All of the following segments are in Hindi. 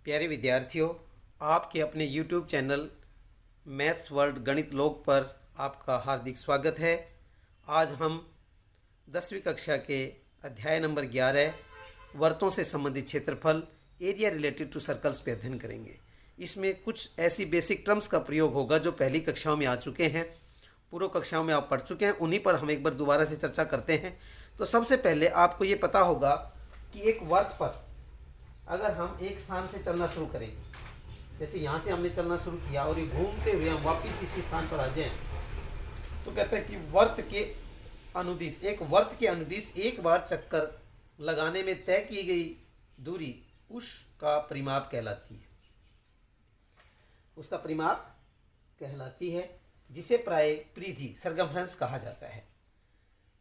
प्यारे विद्यार्थियों, आपके अपने YouTube चैनल मैथ्स वर्ल्ड गणित लोक पर आपका हार्दिक स्वागत है। आज हम 10वीं कक्षा के अध्याय नंबर 11 वर्तों से संबंधित क्षेत्रफल एरिया रिलेटेड टू सर्कल्स पे अध्ययन करेंगे। इसमें कुछ ऐसी बेसिक टर्म्स का प्रयोग होगा जो पहली कक्षाओं में आ चुके हैं, पूर्व कक्षाओं में आप पढ़ चुके हैं, उन्हीं पर हम एक बार दोबारा से चर्चा करते हैं। तो सबसे पहले आपको ये पता होगा कि एक वर्त पर अगर हम एक स्थान से चलना शुरू करें, जैसे यहाँ से हमने चलना शुरू किया और ये घूमते हुए हम वापस इसी स्थान पर आ जाएं, तो कहते हैं कि वर्त के अनुदिश, एक वर्त के अनुदिश एक बार चक्कर लगाने में तय की गई दूरी उसका परिमाप कहलाती है। उसका परिमाप कहलाती है, जिसे प्राय परिधि सरकमफ्रेंस कहा जाता है।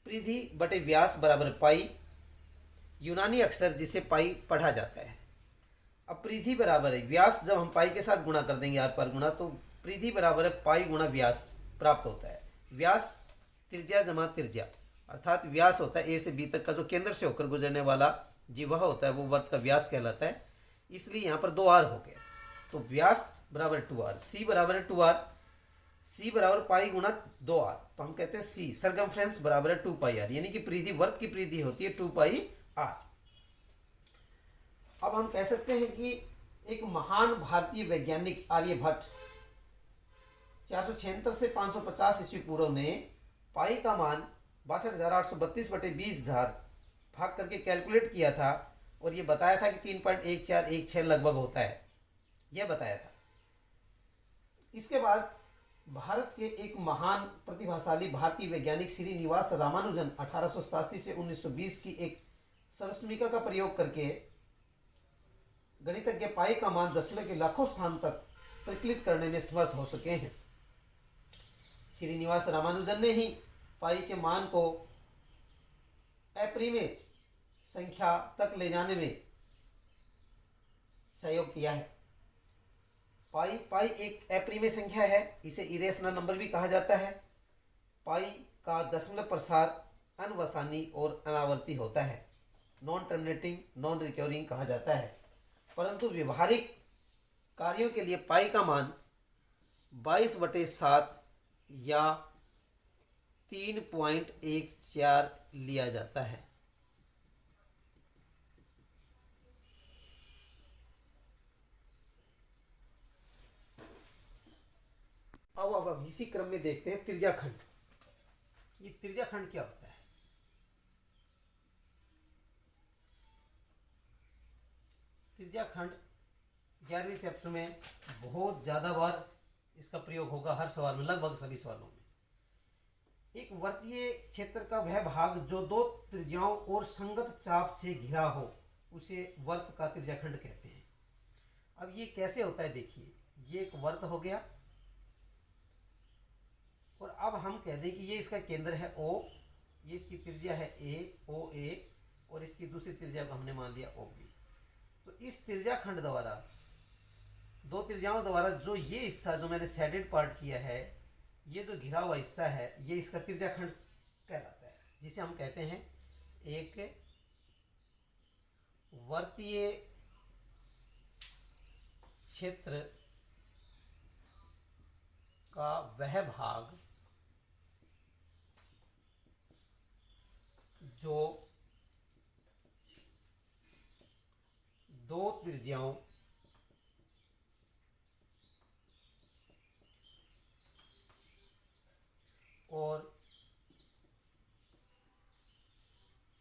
परिधि बटे व्यास बराबर पाई, यूनानी अक्षर जिसे पाई पढ़ा जाता है। अब परिधि बराबर है व्यास, जब हम पाई के साथ गुणा कर देंगे आर पार गुणा, तो परिधि बराबर है पाई गुणा व्यास प्राप्त होता है। व्यास त्रिज्या जमा त्रिज्या, अर्थात व्यास होता है ए से बी तक का जो केंद्र से होकर गुजरने वाला जी वह होता है, वो वर्त का व्यास कहलाता है। इसलिए यहाँ पर 2 आर हो गया, तो व्यास बराबर 2r, सी बराबर है 2r, सी बराबर पाई गुणा 2r, तो हम कहते हैं सी सरकमफ्रेंस बराबर है 2 पाई आर, यानी कि परिधि वर्त की परिधि होती है 2 पाई आर। अब हम कह सकते हैं कि एक महान भारतीय वैज्ञानिक आर्यभट्ट 476 से 550 ईस्वी पूर्व ने पाई का मान 62,832 बटे 20,000 भाग करके कैलकुलेट किया था और ये बताया था कि 3.1416 लगभग होता है, यह बताया था। इसके बाद भारत के एक महान प्रतिभाशाली भारतीय वैज्ञानिक श्रीनिवास रामानुजन 1887 से 1920 की एक सरस्मिका का प्रयोग करके गणितज्ञ पाई का मान दशमलव के लाखों स्थान तक परिकलित करने में समर्थ हो सके हैं। श्रीनिवास रामानुजन ने ही पाई के मान को अपरिमेय संख्या तक ले जाने में सहयोग किया है। पाई एक अपरिमेय संख्या है, इसे इरेशनल नंबर भी कहा जाता है। पाई का दशमलव प्रसार अनवसानी और अनावर्ती होता है, नॉन टर्मिनेटिंग नॉन रिकरिंग कहा जाता है। परंतु व्यवहारिक कार्यों के लिए पाई का मान 22/7 या 3.14 लिया जाता है। अब इसी क्रम में देखते हैं त्रिज्याखंड। ये त्रिज्याखंड क्या होता है? त्रिज्याखंड 11वें चैप्टर में बहुत ज़्यादा बार इसका प्रयोग होगा, हर सवाल में, लगभग सभी सवालों में। एक वर्तीय क्षेत्र का वह भाग जो 2 त्रिज्याओं और संगत चाप से घिरा हो उसे वर्त का त्रिज्याखंड कहते हैं। अब ये कैसे होता है देखिए, ये एक वर्त हो गया और अब हम कह दें कि ये इसका केंद्र है O, ये इसकी त्रिज्या है OA और इसकी दूसरी त्रिज्या को हमने मान लिया OB। तो इस त्रिज्याखंड द्वारा 2 त्रिज्याओं द्वारा जो ये हिस्सा जो मैंने शेडेड पार्ट किया है, ये जो घिरा हुआ हिस्सा है, ये इसका त्रिज्याखंड कहलाता है, जिसे हम कहते हैं एक वर्तीय क्षेत्र का वह भाग जो 2 त्रिज्याओं और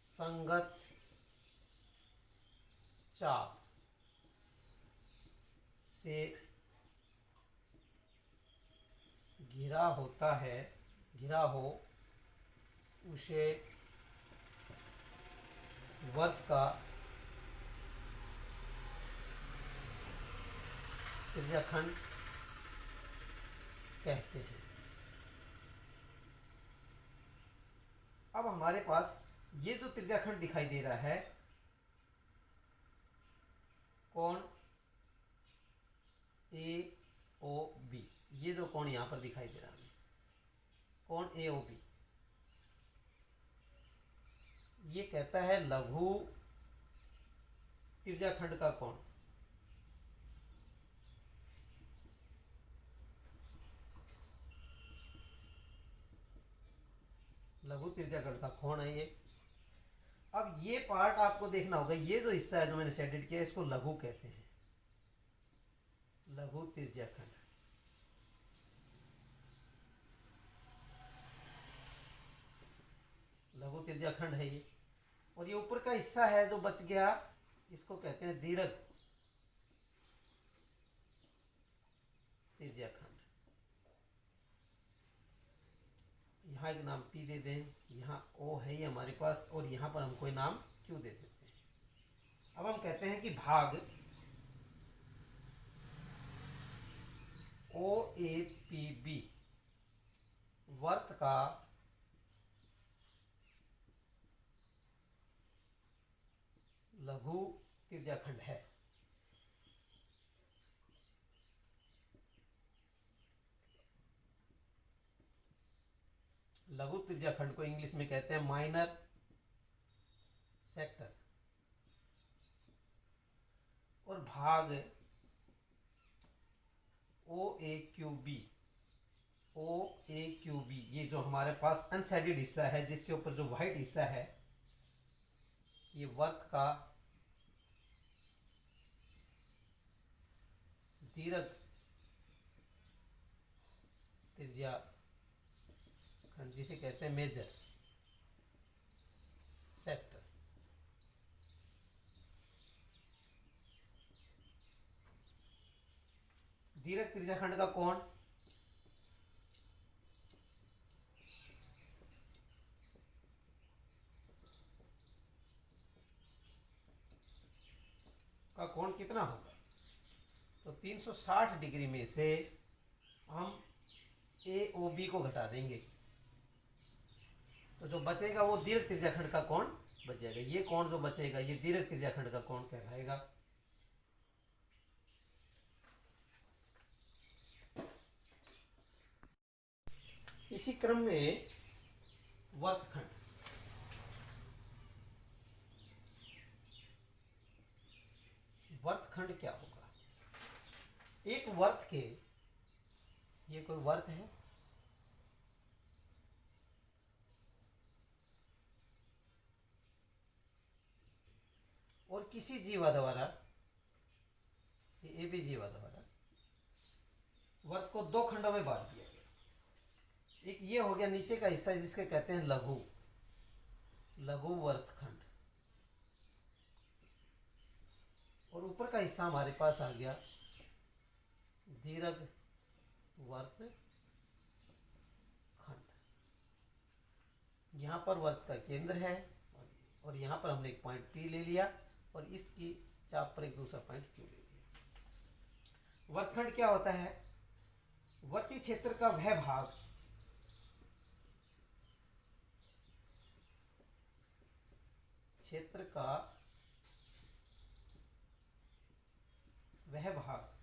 संगत चाप से घिरा होता है, घिरा हो, उसे वर्त का त्रिज्याखंड कहते हैं। अब हमारे पास ये जो त्रिज्याखंड दिखाई दे रहा है, कोण AOB, ये जो कोण यहाँ पर दिखाई दे रहा है, कोण AOB, ये कहता है लघु त्रिज्याखंड का कोण। लघु त्रिज्याखंड का कोण है ये। अब ये पार्ट आपको देखना होगा, ये जो हिस्सा है जो मैंने शेडेड किया इसको लघु कहते हैं, लघु त्रिज्याखंड। लघु त्रिज्याखंड है ये। और ये ऊपर का हिस्सा है जो बच गया इसको कहते हैं दीर्घ त्रिज्याखंड। यहाँ एक नाम P दे दें, यहाँ O है ये हमारे पास, और यहाँ पर हम कोई नाम Q दे देते हैं। अब हम कहते हैं कि भाग OAPB वर्त का लघु त्रिज्याखंड है। लघु त्रिज्याखंड को इंग्लिश में कहते हैं माइनर सेक्टर। और भाग OAQB ये जो हमारे पास अनशेडेड हिस्सा है, जिसके ऊपर जो व्हाइट हिस्सा है, ये वर्त का दीर्घ त्रिज्याखंड, जिसे कहते हैं मेजर सेक्टर। दीर्घ त्रिज्याखंड का कोण कितना होगा, तो 360 डिग्री में से हम AOB को घटा देंगे, तो जो बचेगा वो दीर्घ त्रिज्याखंड का कोण बच जाएगा। ये कोण जो बचेगा ये दीर्घ त्रिज्याखंड का कोण कहलाएगा। इसी क्रम में वर्तखंड, वर्तखंड क्या होगा। एक वर्त के, ये कोई वर्त है, और किसी जीवा द्वारा, ये भी जीवा द्वारा वर्त को दो खंडों में बांट दिया गया। एक ये हो गया नीचे का हिस्सा जिसके कहते हैं लघु, लघु वर्तखंड, और ऊपर का हिस्सा हमारे पास आ गया दीर्घ वर्तखंड। यहाँ पर वर्त का केंद्र है और यहाँ पर हमने एक पॉइंट P ले लिया और इसकी चाप पर एक दूसरा पॉइंट Q ले लिया। वर्तखंड क्या होता है, वर्ती क्षेत्र का वह भाग क्षेत्र का वह भाग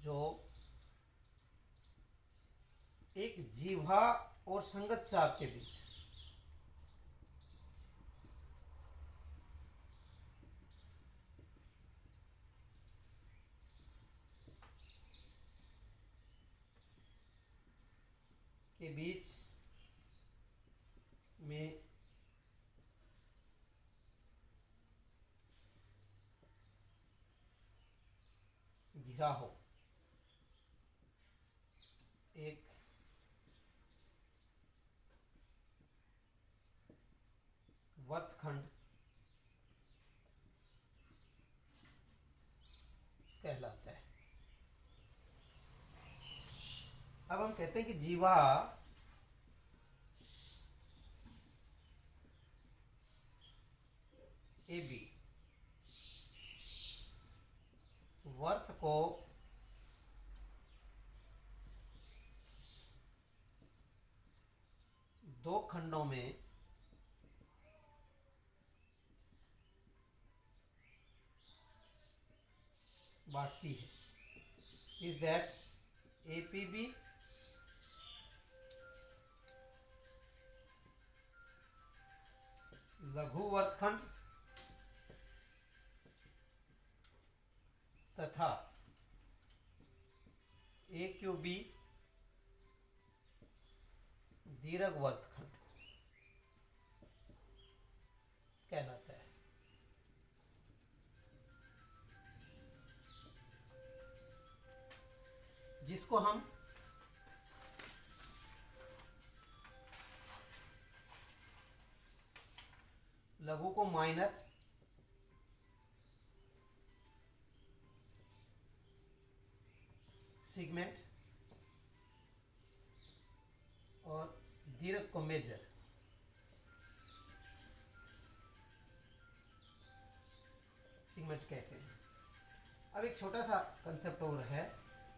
जो एक जीवा और संगत चाप के बीच में घिरा हो, एक वर्तखंड कहलाता है। अब हम कहते हैं कि जीवा AB वर्त को दो खंडों में बांटती है। इज दैट APB लघु वर्तखंड तथा AQB दीर्घवृत्तखंड कहलाता है। जिसको हम लघु को माइनर, सेगमेंट और दीर्घ को मेजर सेगमेंट कहते हैं। अब एक छोटा सा कंसेप्ट और है,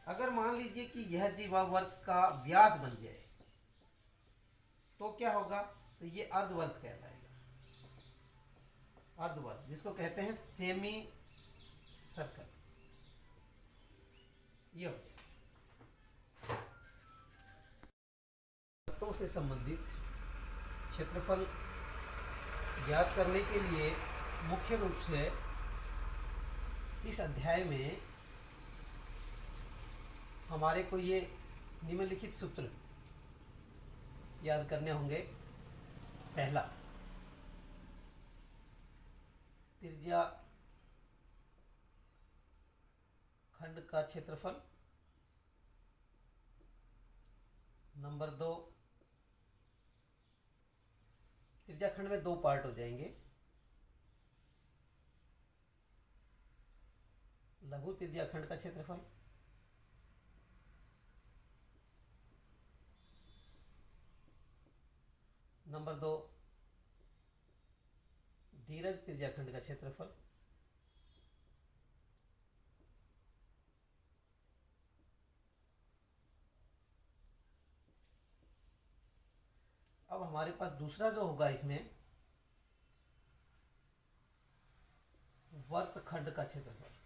अगर मान लीजिए कि यह जीवावर्त का व्यास बन जाए तो क्या होगा, तो ये अर्धवर्त कहलाएगा। अर्धवर्त जिसको कहते हैं सेमी सर्कल, ये हो जाए। वृत्तों से संबंधित क्षेत्रफल ज्ञात करने के लिए मुख्य रूप से इस अध्याय में हमारे को ये निम्नलिखित सूत्र याद करने होंगे। पहला, त्रिज्या खंड का क्षेत्रफल। नंबर 2, त्रिज्या खंड में 2 पार्ट हो जाएंगे, लघु त्रिज्या खंड का क्षेत्रफल। नंबर 2, दीर्घ त्रिज्या खंड का क्षेत्रफल। अब हमारे पास दूसरा जो होगा इसमें वर्तखंड का क्षेत्रफल।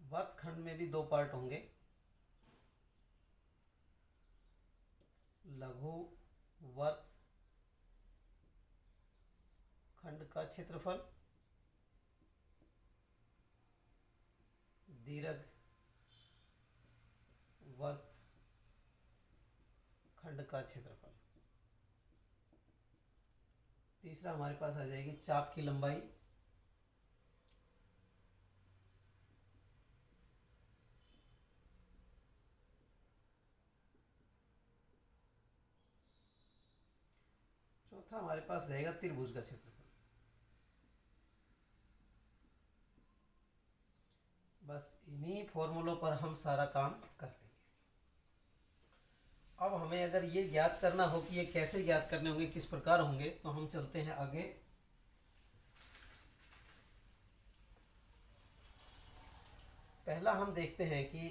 वर्तखंड में भी 2 पार्ट होंगे, लघु वर्त खंड का क्षेत्रफल, दीर्घ वर्त खंड का क्षेत्रफल। तीसरा हमारे पास आ जाएगी चाप की लंबाई। चौथा हमारे पास रहेगा त्रिभुज का क्षेत्रफल। बस इन्हीं फॉर्मूलों पर हम सारा काम कर लेंगे। अब हमें अगर ये ज्ञात करना हो कि ये कैसे ज्ञात करने होंगे, किस प्रकार होंगे, तो हम चलते हैं आगे। पहला हम देखते हैं कि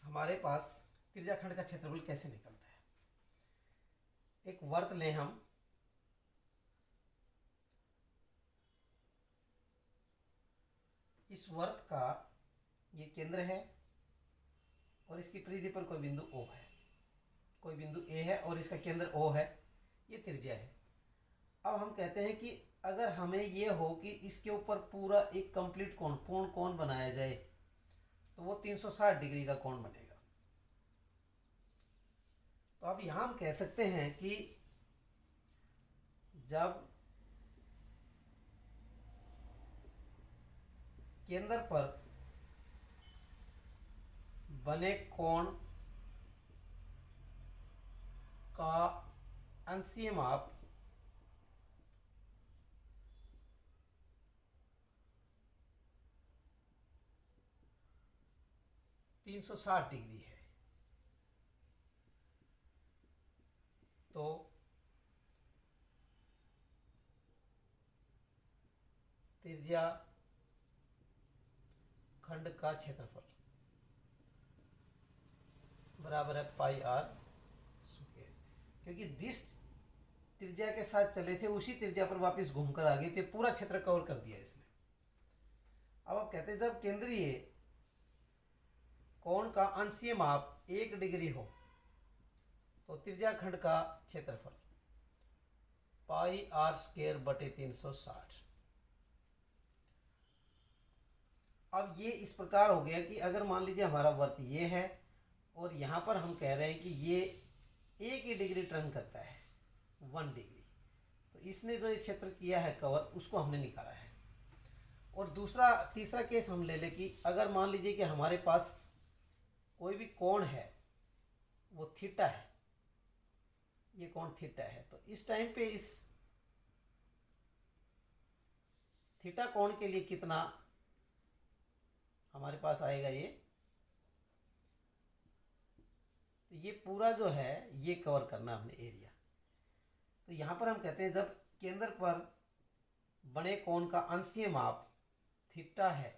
हमारे पास त्रिज्या खंड का क्षेत्रफल कैसे निकलता है। एक वर्त लें हम, इस वर्त का ये केंद्र है और इसकी परिधि पर कोई बिंदु O है, कोई बिंदु A है और इसका केंद्र O है, ये त्रिज्या है। अब हम कहते हैं कि अगर हमें ये हो कि इसके ऊपर पूरा एक कंप्लीट कोण, पूर्ण कोण बनाया जाए, तो वो 360 डिग्री का कोण बनेगा। तो अब यहां हम कह सकते हैं कि जब केंद्र पर बने कोण का अंशीय माप 360 डिग्री है, तो त्रिज्या खंड का क्षेत्रफल बराबर है पाई आर स्क्वायर। क्योंकि जिस त्रिज्या के साथ चले थे उसी त्रिज्या पर वापस घूमकर आ गए थे, पूरा क्षेत्र कवर कर दिया इसने। अब आप कहते हैं जब केंद्रीय कोण का अंशीय माप 1 डिग्री हो तो त्रिज्याखंड का क्षेत्रफल पाई आर स्क्वायर बटे 360। अब ये इस प्रकार हो गया कि अगर मान लीजिए हमारा वर्त ये है और यहाँ पर हम कह रहे हैं कि ये 1 डिग्री टर्न करता है 1 डिग्री, तो इसने जो ये क्षेत्र किया है कवर उसको हमने निकाला है। और तीसरा केस हम ले लें कि अगर मान लीजिए कि हमारे पास कोई भी कोण है वो थीटा है, ये कोण थीटा है, तो इस टाइम पे इस थीटा कोण के लिए कितना हमारे पास आएगा ये, तो ये पूरा जो है ये कवर करना हमने एरिया। तो यहाँ पर हम कहते हैं जब केंद्र पर बने कोण का अंशीय माप थीटा है,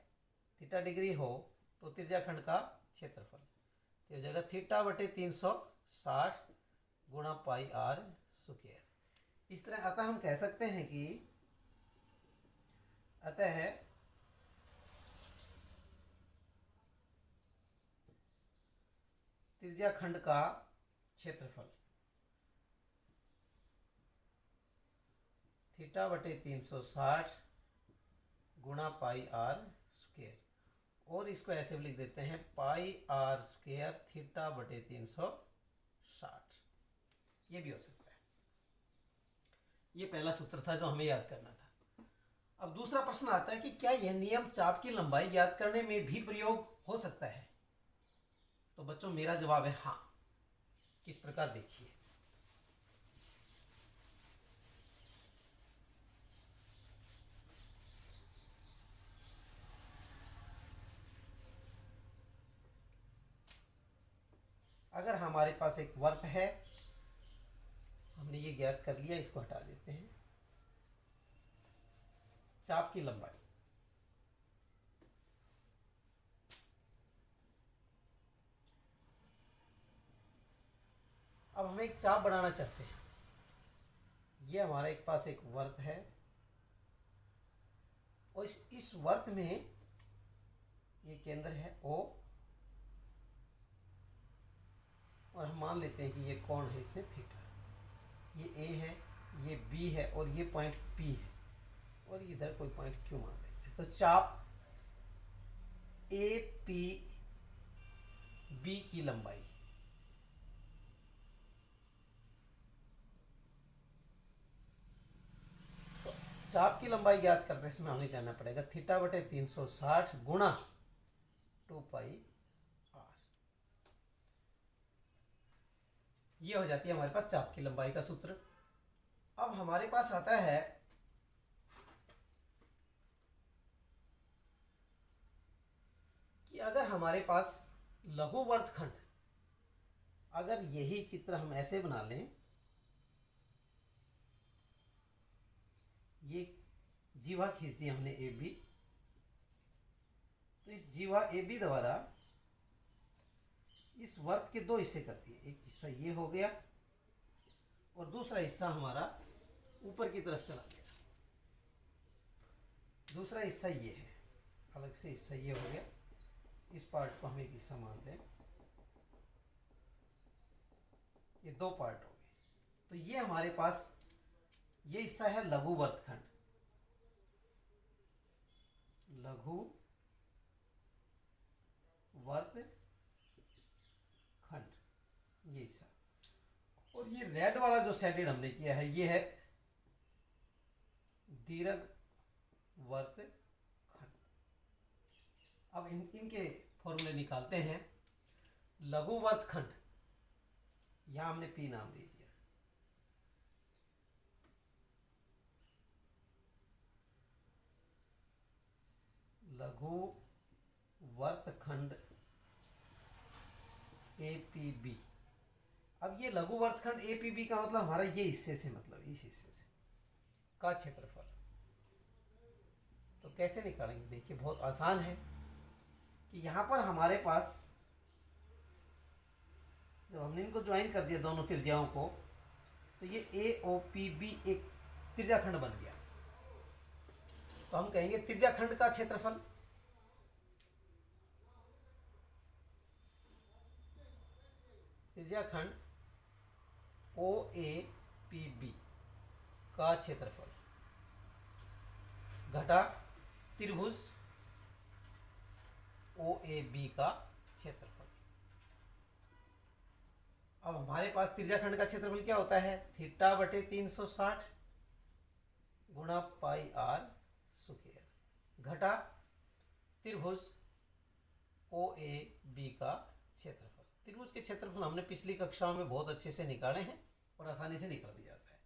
थीटा डिग्री हो, तो त्रिज्याखंड का क्षेत्रफल तो हो जाएगा थीटा बटे 360 गुणा पाई आर स्क्वायर। इस तरह अतः हम कह सकते हैं कि अतः त्रिज्याखंड का क्षेत्रफल थीटा बटे 360 गुणा पाई आर स्क्वायर, और इसको ऐसे भी लिख देते हैं पाई आर स्क्वायर थीटा बटे 360, ये भी हो सकता है। ये पहला सूत्र था जो हमें याद करना था। अब दूसरा प्रश्न आता है कि क्या यह नियम चाप की लंबाई याद करने में भी प्रयोग हो सकता है? तो बच्चों मेरा जवाब है हाँ। किस प्रकार देखिए, अगर हमारे पास एक वर्त है, हमने ये ज्ञात कर लिया, इसको हटा देते हैं। चाप की लंबाई, अब हमें एक चाप बनाना चाहते हैं। ये हमारा एक पास एक वर्त है और इस वर्त में ये केंद्र है O, और हम मान लेते हैं कि ये कोण है इसमें थीटा, ये A है, ये B है और ये पॉइंट P है, और इधर कोई पॉइंट Q मान लेते हैं। तो चाप APB की लंबाई चाप की लंबाई ज्ञात करते समय हमें कहना पड़ेगा थीटा बटे 360 गुणा 2 पाई आर। ये हो जाती है हमारे पास चाप की लंबाई का सूत्र। अब हमारे पास आता है कि अगर हमारे पास लघु वर्तखंड, अगर यही चित्र हम ऐसे बना लें, ये जीवा खींच दी हमने ए बी, तो इस जीवा ए बी द्वारा इस वर्त के दो हिस्से करती है। एक हिस्सा ये हो गया और दूसरा हिस्सा हमारा ऊपर की तरफ चला गया। दूसरा हिस्सा ये है, अलग से हिस्सा ये हो गया। इस पार्ट को हम एक हिस्सा मान लें, ये दो पार्ट हो गए। तो ये हमारे पास ये हिस्सा है लघु वर्तखंड, लघु वर्तखंड ये हिस्सा। और ये रेड वाला जो शेडेड हमने किया है ये है दीर्घ वर्तखंड। अब इनके फॉर्मूले निकालते हैं। लघु वर्तखंड, यहां हमने पी नाम दे दिया, लघु वर्तखंड APB। अब ये लघु वर्तखंड APB का मतलब हमारा ये हिस्से से, मतलब इस हिस्से से का क्षेत्रफल। तो कैसे निकालेंगे? देखिए बहुत आसान है कि यहाँ पर हमारे पास जब हमने इनको ज्वाइन कर दिया दोनों त्रिज्याओं को, तो ये AOPB एक त्रिज्याखंड बन गया। तो हम कहेंगे त्रिज्याखंड का क्षेत्रफल, त्रिज्याखंड ओ ए पी बी का क्षेत्रफल घटा त्रिभुज ओ ए बी का क्षेत्रफल। अब हमारे पास त्रिज्याखंड का क्षेत्रफल क्या होता है, थीटा बटे 360 गुणा पाई आर स्क्वायर घटा त्रिभुज ओ ए बी का क्षेत्रफल। त्रिभुज के क्षेत्रफल हमने पिछली कक्षाओं में बहुत अच्छे से निकाले हैं और आसानी से निकल भी जाता है।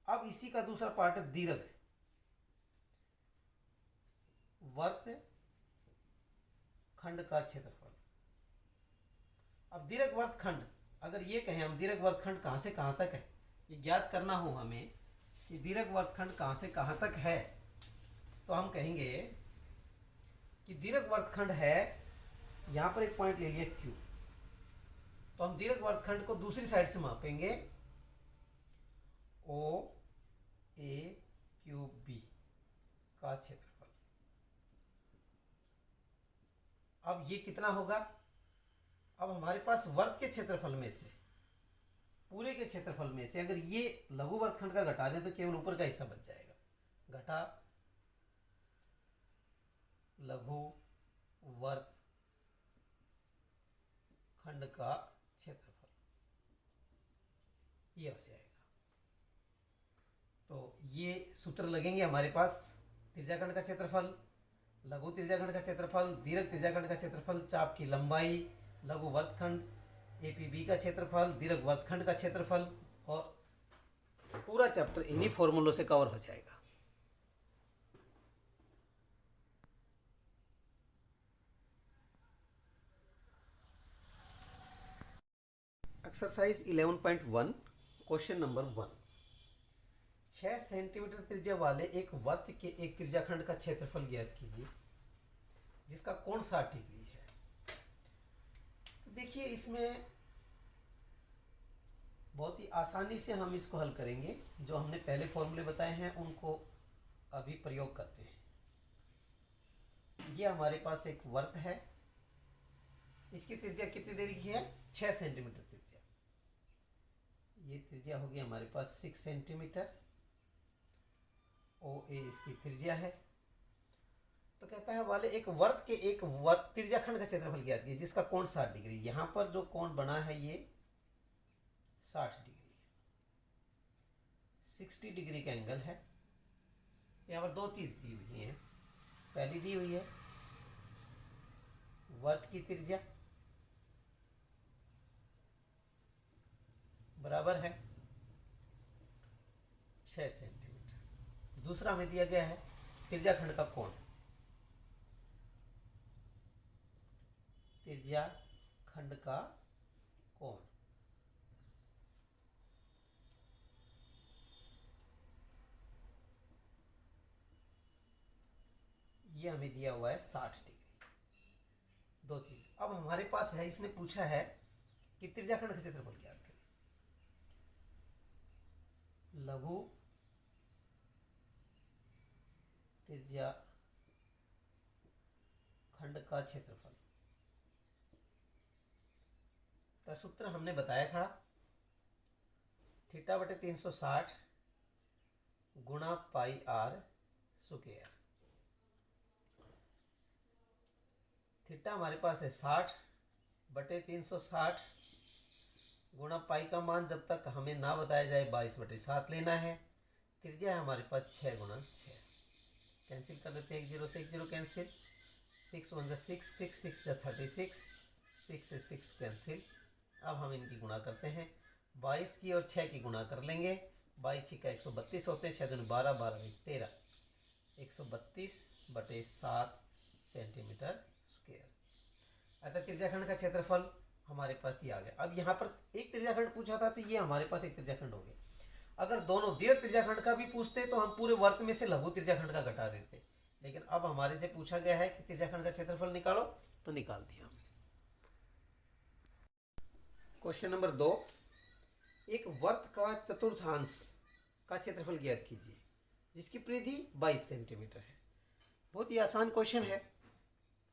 अब इसी का दूसरा पार्ट है दीर्घ वर्त खंड का क्षेत्रफल। अब दीर्घ वर्त खंड, अगर ये कहें हम दीर्घ वर्त खंड कहाँ से कहाँ तक है, ये ज्ञात करना हो हमें कि दीर्घ वर्त खंड कहाँ से कहाँ तक है, तो हम कहेंगे कि दीर्घ वर्त खंड है, यहाँ पर एक पॉइंट ले लिया Q, तो हम दीर्घ वर्त खंड को दूसरी साइड से मापेंगे ओ ए क्यू बी का क्षेत्रफल। अब ये कितना होगा, अब हमारे पास वर्त के क्षेत्रफल में से, पूरे के क्षेत्रफल में से अगर ये लघु वर्तखंड का घटा दें तो केवल ऊपर का हिस्सा बच जाएगा, घटा लघु वर्त खंड का क्षेत्रफल, ये हो जाएगा। तो ये सूत्र लगेंगे हमारे पास, त्रिज्याखंड का क्षेत्रफल, लघु त्रिज्याखंड का क्षेत्रफल, दीर्घ त्रिज्याखंड का क्षेत्रफल, चाप की लंबाई, लघु वर्तखंड एपीबी का क्षेत्रफल, दीर्घ वर्तखंड का क्षेत्रफल, और पूरा चैप्टर इन्हीं फॉर्मूलों से कवर हो जाएगा। एक्सरसाइज 11.1 क्वेश्चन नंबर 1, 6 सेंटीमीटर त्रिज्या वाले एक वर्त के एक त्रिज्याखंड का क्षेत्रफल ज्ञात कीजिए जिसका कोण 60 डिग्री है। तो देखिए इसमें बहुत ही आसानी से हम इसको हल करेंगे, जो हमने पहले फॉर्मूले बताए हैं उनको अभी प्रयोग करते हैं। ये हमारे पास एक वर्त है, इसकी त्रिज्या कितनी देरी की है, 6 सेंटीमीटर त्रिज्या। ये त्रिज्या होगी हमारे पास 6 सेंटीमीटर, ओ ए इसकी त्रिज्या है। तो कहता है वाले एक वर्त के एक वर्त त्रिज्याखंड का क्षेत्रफल ज्ञात कीजिए जिसका कोण 60 डिग्री। यहाँ पर जो कोण बना है ये 60 डिग्री, 60 डिग्री का एंगल है। यहाँ पर दो चीज दी हुई है, पहली दी हुई है वर्त की त्रिज्या बराबर है 6 सेंटीमीटर, दूसरा हमें दिया गया है त्रिज्याखंड का कोण, त्रिज्याखंड का कोण, ये हमें दिया हुआ है 60 डिग्री। दो चीज अब हमारे पास है, इसने पूछा है कि त्रिज्याखंड का क्षेत्रफल ज्ञात करें। लघु त्रिज्याखंड का क्षेत्रफल का सूत्र हमने बताया था, थीटा बटे 360 गुणा पाई आर स्क्वायर। थीटा हमारे पास है 60 बटे 360 गुणा पाई का मान जब तक हमें ना बताया जाए 22/7 लेना है। त्रिज्या है हमारे पास 6 गुणा 6, कैंसिल कर देते हैं, 1 0 से 1 0 कैंसिल, 6 1 6 6 6 36, 6 से 6 कैंसिल। अब हम इनकी गुणा करते हैं, 22 की और 6 की गुणा कर लेंगे, 22 6 का 132 होते हैं, 6 दूनी 12 12 13, 132/7 सेंटीमीटर स्क्वायर। अतः त्रिज्याखंड का क्षेत्रफल हमारे पास ये आ गया। अब यहाँ पर एक त्रिज्याखंड पूछा था तो ये हमारे पास एक त्रिज्याखंड हो गया। अगर दोनों दीर्घ त्रिज्याखंड का भी पूछते तो हम पूरे वर्त में से लघु त्रिज्याखंड का घटा देते, लेकिन अब हमारे से पूछा गया है कि त्रिज्याखंड का क्षेत्रफल निकालो, तो निकाल दिया। क्वेश्चन नंबर 2, एक वर्त का चतुर्थांश का क्षेत्रफल ज्ञात कीजिए जिसकी परिधि 22 सेंटीमीटर है। बहुत ही आसान क्वेश्चन है,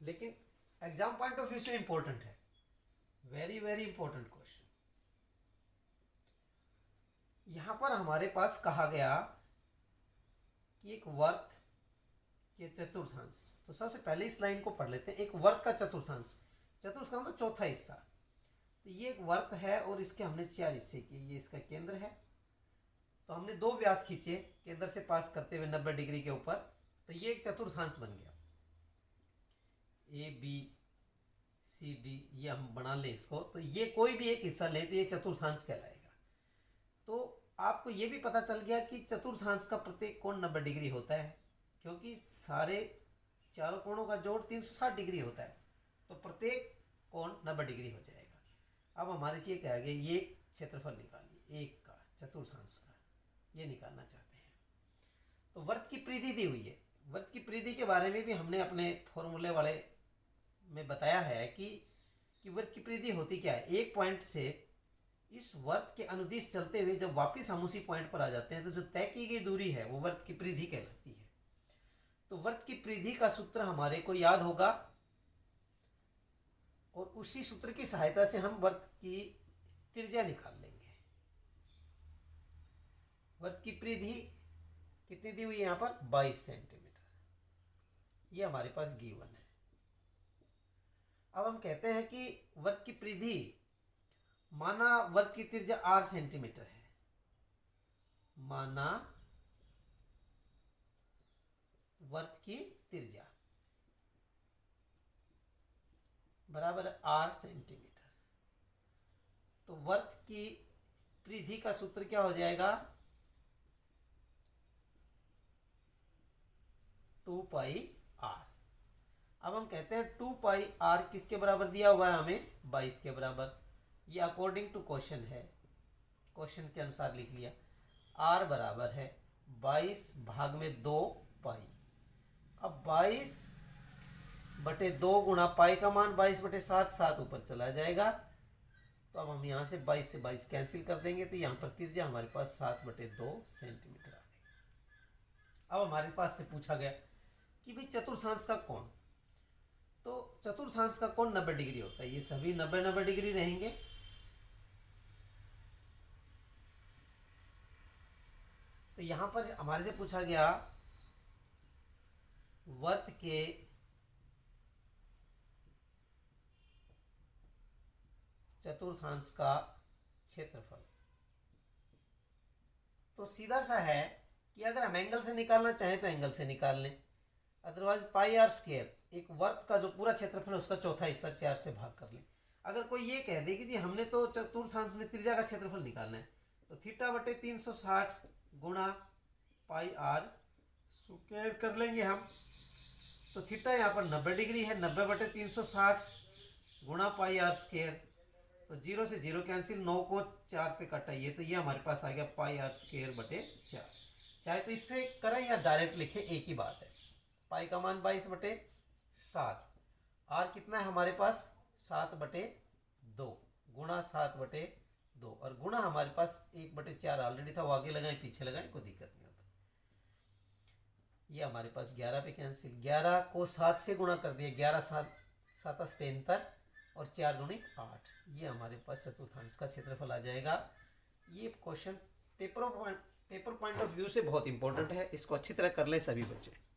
लेकिन एग्जाम पॉइंट ऑफ व्यू से इंपॉर्टेंट है, वेरी वेरी इंपॉर्टेंट क्वेश्चन। यहाँ पर हमारे पास कहा गया कि एक वर्त के चतुर्थांश। तो सबसे पहले इस लाइन को पढ़ लेते हैं। एक वर्त का चतुर्थांश, चतुर्थ का मतलब चौथा हिस्सा। तो ये एक वर्त है और इसके हमने 4 हिस्से किए। ये इसका केंद्र है। तो हमने 2 व्यास खींचे केंद्र से पास करते हुए 90 डिग्री के ऊपर। तो ये एक चतुर्थांश बन गया। ए बी सी डी ये हम बना लें इसको। तो ये कोई भी एक हिस्सा ले तो ये चतुर्थांश कहलाएगा। तो आपको ये भी पता चल गया कि चतुर्थांश का प्रत्येक कोण 90 डिग्री होता है, क्योंकि सारे चारों कोणों का जोड़ 360 डिग्री होता है। तो प्रत्येक कोण 90 डिग्री हो जाएगा। अब हमारे से ये कहा गया ये क्षेत्रफल निकालिए एक का चतुर्थांश का, ये निकालना चाहते हैं। तो वर्त की परिधि दी हुई है। वर्त की परिधि के बारे में भी हमने अपने फॉर्मूले वाले में बताया है कि वर्त की परिधि होती क्या है। एक पॉइंट से इस वर्त के अनुदिश चलते हुए जब वापस हम उसी पॉइंट पर आ जाते हैं तो जो तय की गई दूरी है वो वर्त की परिधि कहलाती है। तो वर्त की परिधि का सूत्र हमारे को याद होगा और उसी सूत्र की सहायता से हम वर्त की त्रिज्या निकाल लेंगे। वर्त की परिधि कितनी दी हुई है यहाँ पर 22 सेंटीमीटर। ये हमारे पास गिवन है। अब हम कहते हैं कि वर्त की परिधि, माना वर्त की त्रिज्या 8 सेंटीमीटर है, माना वर्त की त्रिज्या बराबर 8 सेंटीमीटर। तो वर्त की परिधि का सूत्र क्या हो जाएगा 2 पाई आर। अब हम कहते हैं 2 पाई आर किसके बराबर दिया हुआ है हमें 22 के बराबर। ये अकॉर्डिंग टू क्वेश्चन है, क्वेश्चन के अनुसार लिख लिया। आर बराबर है 22 भाग में 2 पाई। अब 22 बटे 2 गुणा पाई का मान 22 बटे 7, 7 ऊपर चला जाएगा। तो अब हम यहाँ से 22 से 22 कैंसिल कर देंगे। तो यहाँ पर त्रिज्या हमारे पास 7 बटे 2 सेंटीमीटर आ गई। अब हमारे पास से पूछा गया कि भाई चतुर्थांश का कोण, तो चतुर्थांश का कोण 90 डिग्री होता है। ये सभी 90 डिग्री रहेंगे। तो यहां पर हमारे से पूछा गया वर्त के चतुर्थांश का क्षेत्रफल। तो सीधा सा है कि अगर हम एंगल से निकालना चाहें तो एंगल से निकाल लें, अदरवाइज पाई आर स्क्वायर, एक वर्त का जो पूरा क्षेत्रफल है उसका चौथा हिस्सा 4 से भाग कर लें। अगर कोई ये कह दे कि जी हमने तो चतुर्थांश में त्रिज्या का क्षेत्रफल निकालना है, तो थीटा बटे 360 गुणा पाई आर स्क्वायर कर लेंगे हम। तो थीटा यहाँ पर 90 डिग्री है, 90 बटे 360 गुणा पाई आर स्क्वायर। तो 0 से 0 कैंसिल, 9 को 4 पे कटाइए तो ये हमारे पास आ गया पाई आर स्क्वायर बटे 4। चाहे तो इससे करें या डायरेक्ट लिखें, एक ही बात है। पाई का मान 22 बटे 7, आर कितना है हमारे पास 7 बटे 2 गुणा 7 बटे 2, और गुणा हमारे पास 1 बटे 4 ऑलरेडी था, वो आगे लगाएं पीछे लगाएं कोई दिक्कत नहीं होता। ये हमारे पास 11 पे कैंसिल, 11 को 7 से गुणा कर दिया, 11 7 7 73 और 4 दूनी 8। ये हमारे पास चतुर्थांश का क्षेत्रफल आ जाएगा। ये question paper point of view से बहुत इंपॉर्टेंट है, इसको अच्छी तरह कर लें सभी बच्चे।